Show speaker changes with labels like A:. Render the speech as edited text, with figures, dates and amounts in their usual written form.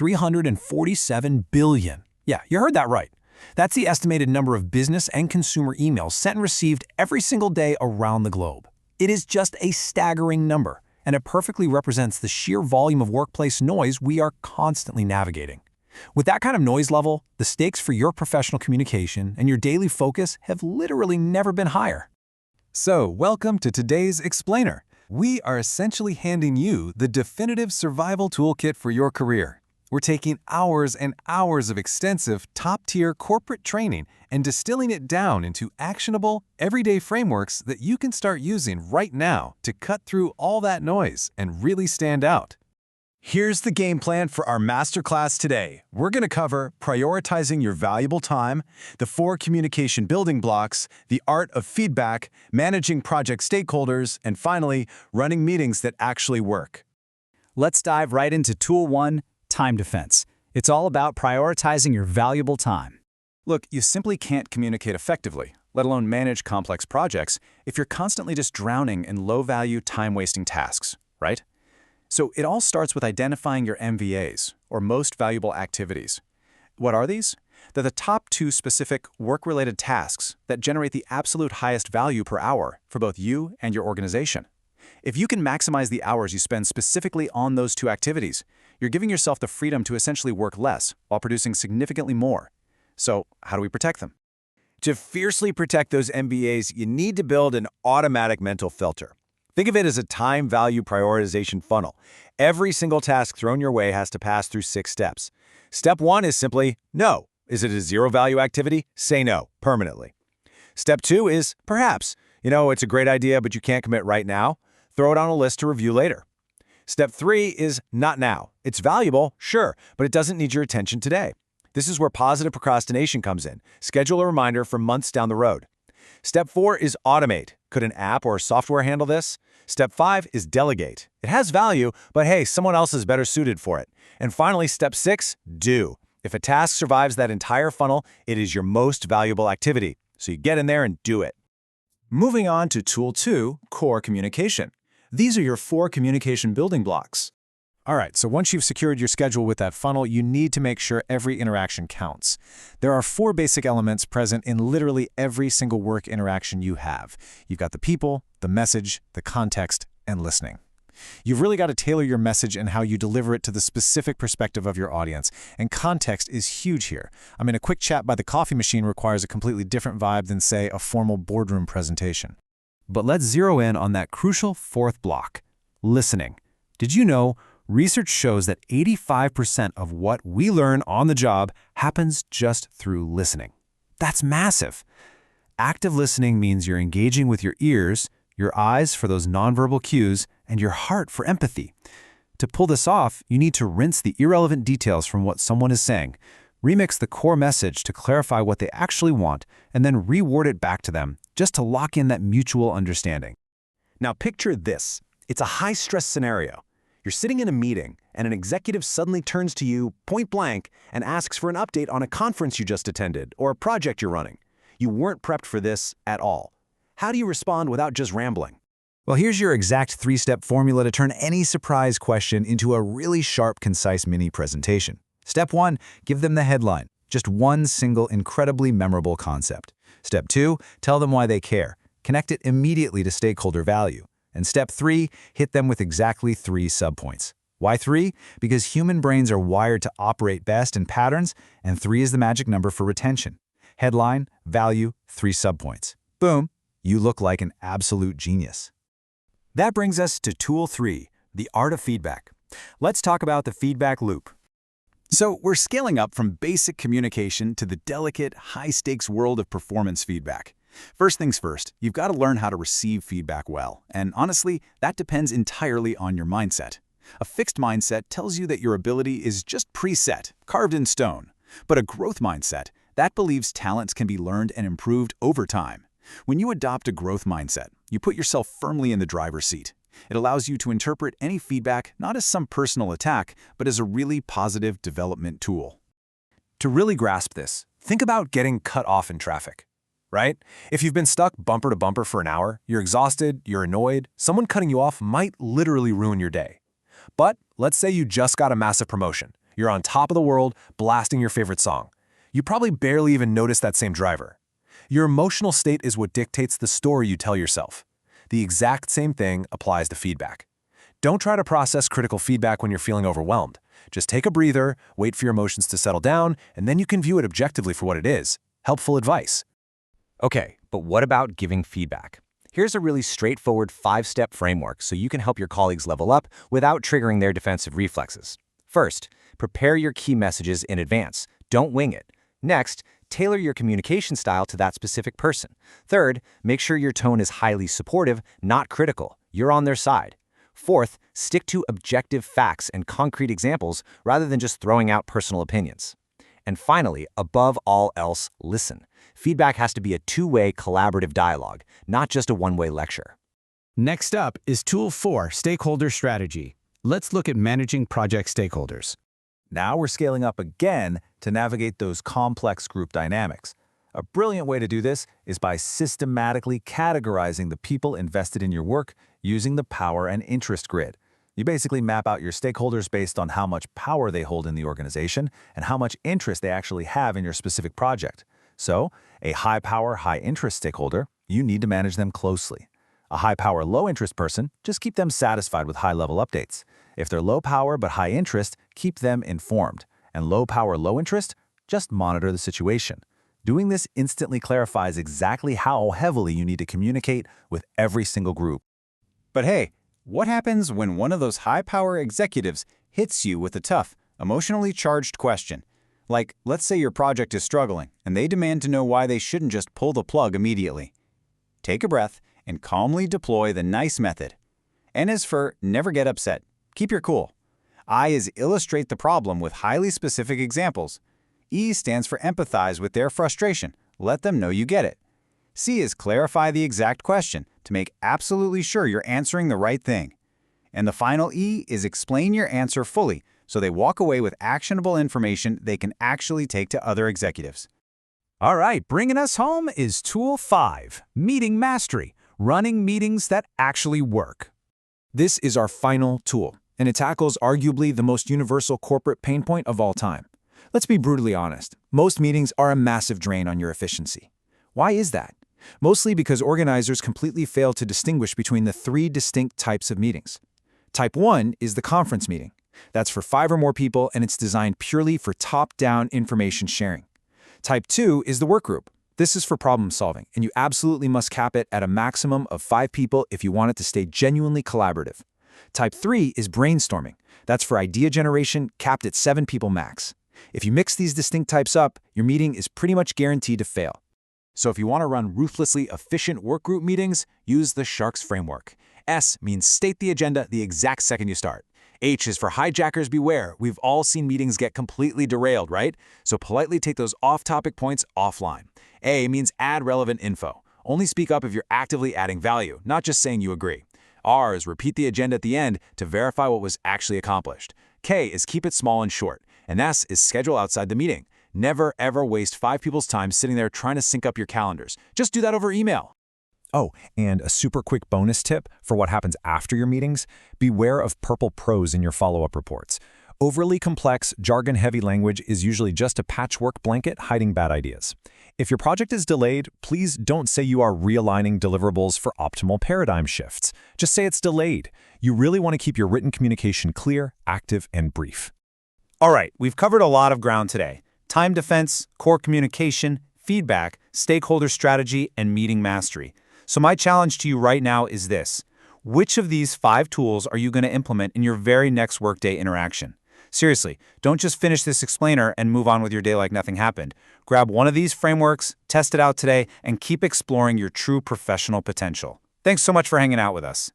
A: 347 billion. Yeah, you heard that right. That's the estimated number of business and consumer emails sent and received every single day around the globe. It is just a staggering number, and it perfectly represents the sheer volume of workplace noise we are constantly navigating. With that kind of noise level, the stakes for your professional communication and your daily focus have literally never been higher.
B: So, welcome to today's Explainer. We are essentially handing you the definitive survival toolkit for your career. We're taking hours and hours of extensive, top-tier corporate training and distilling it down into actionable, everyday frameworks that you can start using right now to cut through all that noise and really stand out.
C: Here's the game plan for our masterclass today. We're going to cover prioritizing your valuable time, the 4 communication building blocks, the art of feedback, managing project stakeholders, and finally, running meetings that actually work.
D: Let's dive right into Tool 1, Time Defense. It's all about prioritizing your valuable time.
C: Look, you simply can't communicate effectively, let alone manage complex projects, if you're constantly just drowning in low-value, time-wasting tasks, right? So it all starts with identifying your MVAs, or most valuable activities. What are these? They're the top 2 specific work-related tasks that generate the absolute highest value per hour for both you and your organization. If you can maximize the hours you spend specifically on those 2 activities, you're giving yourself the freedom to essentially work less while producing significantly more. So, how do we protect them?
E: To fiercely protect those MVAs, you need to build an automatic mental filter. Think of it as a time-value prioritization funnel. Every single task thrown your way has to pass through 6 steps. Step 1 is simply no. Is it a zero-value activity? Say no, permanently. Step 2 is perhaps. It's a great idea, but you can't commit right now. Throw it on a list to review later. Step 3 is not now. It's valuable, sure, but it doesn't need your attention today. This is where positive procrastination comes in. Schedule a reminder for months down the road. Step 4 is automate. Could an app or software handle this? Step 5 is delegate. It has value, but hey, someone else is better suited for it. And finally, step 6, do. If a task survives that entire funnel, it is your most valuable activity. So you get in there and do it.
C: Moving on to Tool 2, Core Communication. These are your 4 communication building blocks.
A: All right, so once you've secured your schedule with that funnel, you need to make sure every interaction counts. There are 4 basic elements present in literally every single work interaction you have. You've got the people, the message, the context, and listening. You've really got to tailor your message and how you deliver it to the specific perspective of your audience, and context is huge here. I mean, a quick chat by the coffee machine requires a completely different vibe than, say, a formal boardroom presentation. But let's zero in on that crucial 4th block, listening. Did you know research shows that 85% of what we learn on the job happens just through listening? That's massive. Active listening means you're engaging with your ears, your eyes for those nonverbal cues, and your heart for empathy. To pull this off, you need to rinse the irrelevant details from what someone is saying, remix the core message to clarify what they actually want, and then reword it back to them just to lock in that mutual understanding.
E: Now picture this. It's a high-stress scenario. You're sitting in a meeting, and an executive suddenly turns to you, point blank, and asks for an update on a conference you just attended or a project you're running. You weren't prepped for this at all. How do you respond without just rambling?
F: Well, here's your exact 3-step formula to turn any surprise question into a really sharp, concise mini presentation. Step 1, give them the headline, just one single, incredibly memorable concept. Step 2, tell them why they care. Connect it immediately to stakeholder value. And step 3, hit them with exactly 3 subpoints. Why 3? Because human brains are wired to operate best in patterns, and 3 is the magic number for retention. Headline, value, 3 subpoints. Boom, you look like an absolute genius.
E: That brings us to Tool 3, the art of feedback. Let's talk about the feedback loop.
C: So we're scaling up from basic communication to the delicate, high-stakes world of performance feedback. First things first, you've got to learn how to receive feedback well. And honestly, that depends entirely on your mindset. A fixed mindset tells you that your ability is just preset, carved in stone. But a growth mindset, that believes talents can be learned and improved over time. When you adopt a growth mindset, you put yourself firmly in the driver's seat. It allows you to interpret any feedback not as some personal attack, but as a really positive development tool.
B: To really grasp this, think about getting cut off in traffic, right? If you've been stuck bumper to bumper for an hour, you're exhausted, you're annoyed, someone cutting you off might literally ruin your day. But let's say you just got a massive promotion.
A: You're on top of the world, blasting your favorite song. You probably barely even notice that same driver. Your emotional state is what dictates the story you tell yourself. The exact same thing applies to feedback. Don't try to process critical feedback when you're feeling overwhelmed. Just take a breather, wait for your emotions to settle down, and then you can view it objectively for what it is. Helpful advice.
E: Okay, but what about giving feedback? Here's a really straightforward 5-step framework so you can help your colleagues level up without triggering their defensive reflexes. First, prepare your key messages in advance. Don't wing it. Next, tailor your communication style to that specific person. Third, make sure your tone is highly supportive, not critical. You're on their side. Fourth, stick to objective facts and concrete examples rather than just throwing out personal opinions. And finally, above all else, listen. Feedback has to be a two-way collaborative dialogue, not just a one-way lecture.
G: Next up is Tool 4, Stakeholder Strategy. Let's look at managing project stakeholders.
C: Now we're scaling up again to navigate those complex group dynamics. A brilliant way to do this is by systematically categorizing the people invested in your work using the power and interest grid. You basically map out your stakeholders based on how much power they hold in the organization and how much interest they actually have in your specific project. So, a high-power, high-interest stakeholder, you need to manage them closely. A high-power, low-interest person, just keep them satisfied with high-level updates. If they're low-power but high-interest, keep them informed. And low-power, low-interest, just monitor the situation. Doing this instantly clarifies exactly how heavily you need to communicate with every single group.
H: But hey, what happens when one of those high-power executives hits you with a tough, emotionally charged question? Like, let's say your project is struggling, and they demand to know why they shouldn't just pull the plug immediately. Take a breath and calmly deploy the NICE method. N is for never get upset. Keep your cool. I is illustrate the problem with highly specific examples. E stands for empathize with their frustration. Let them know you get it. C is clarify the exact question to make absolutely sure you're answering the right thing. And the final E is explain your answer fully so they walk away with actionable information they can actually take to other executives.
G: All right, bringing us home is Tool 5, Meeting Mastery, running meetings that actually work.
A: This is our final tool, and it tackles arguably the most universal corporate pain point of all time. Let's be brutally honest. Most meetings are a massive drain on your efficiency. Why is that? Mostly because organizers completely fail to distinguish between the 3 distinct types of meetings. Type 1 is the conference meeting. That's for 5 or more people, and it's designed purely for top-down information sharing. Type 2 is the work group. This is for problem solving, and you absolutely must cap it at a maximum of 5 people if you want it to stay genuinely collaborative. Type 3 is brainstorming. That's for idea generation, capped at 7 people max. If you mix these distinct types up, your meeting is pretty much guaranteed to fail. So if you want to run ruthlessly efficient workgroup meetings, use the SHARKS framework. S means state the agenda the exact second you start. H is for hijackers beware. We've all seen meetings get completely derailed, right? So politely take those off-topic points offline. A means add relevant info. Only speak up if you're actively adding value, not just saying you agree. R is repeat the agenda at the end to verify what was actually accomplished. K is keep it small and short. And S is schedule outside the meeting. Never, ever waste 5 people's time sitting there trying to sync up your calendars. Just do that over email.
B: Oh, and a super quick bonus tip for what happens after your meetings: beware of purple prose in your follow-up reports. Overly complex, jargon-heavy language is usually just a patchwork blanket hiding bad ideas. If your project is delayed, please don't say you are realigning deliverables for optimal paradigm shifts. Just say it's delayed. You really want to keep your written communication clear, active, and brief.
H: All right, we've covered a lot of ground today. Time defense, core communication, feedback, stakeholder strategy, and meeting mastery. So my challenge to you right now is this. Which of these 5 tools are you going to implement in your very next Workday interaction? Seriously, don't just finish this explainer and move on with your day like nothing happened. Grab one of these frameworks, test it out today, and keep exploring your true professional potential. Thanks so much for hanging out with us.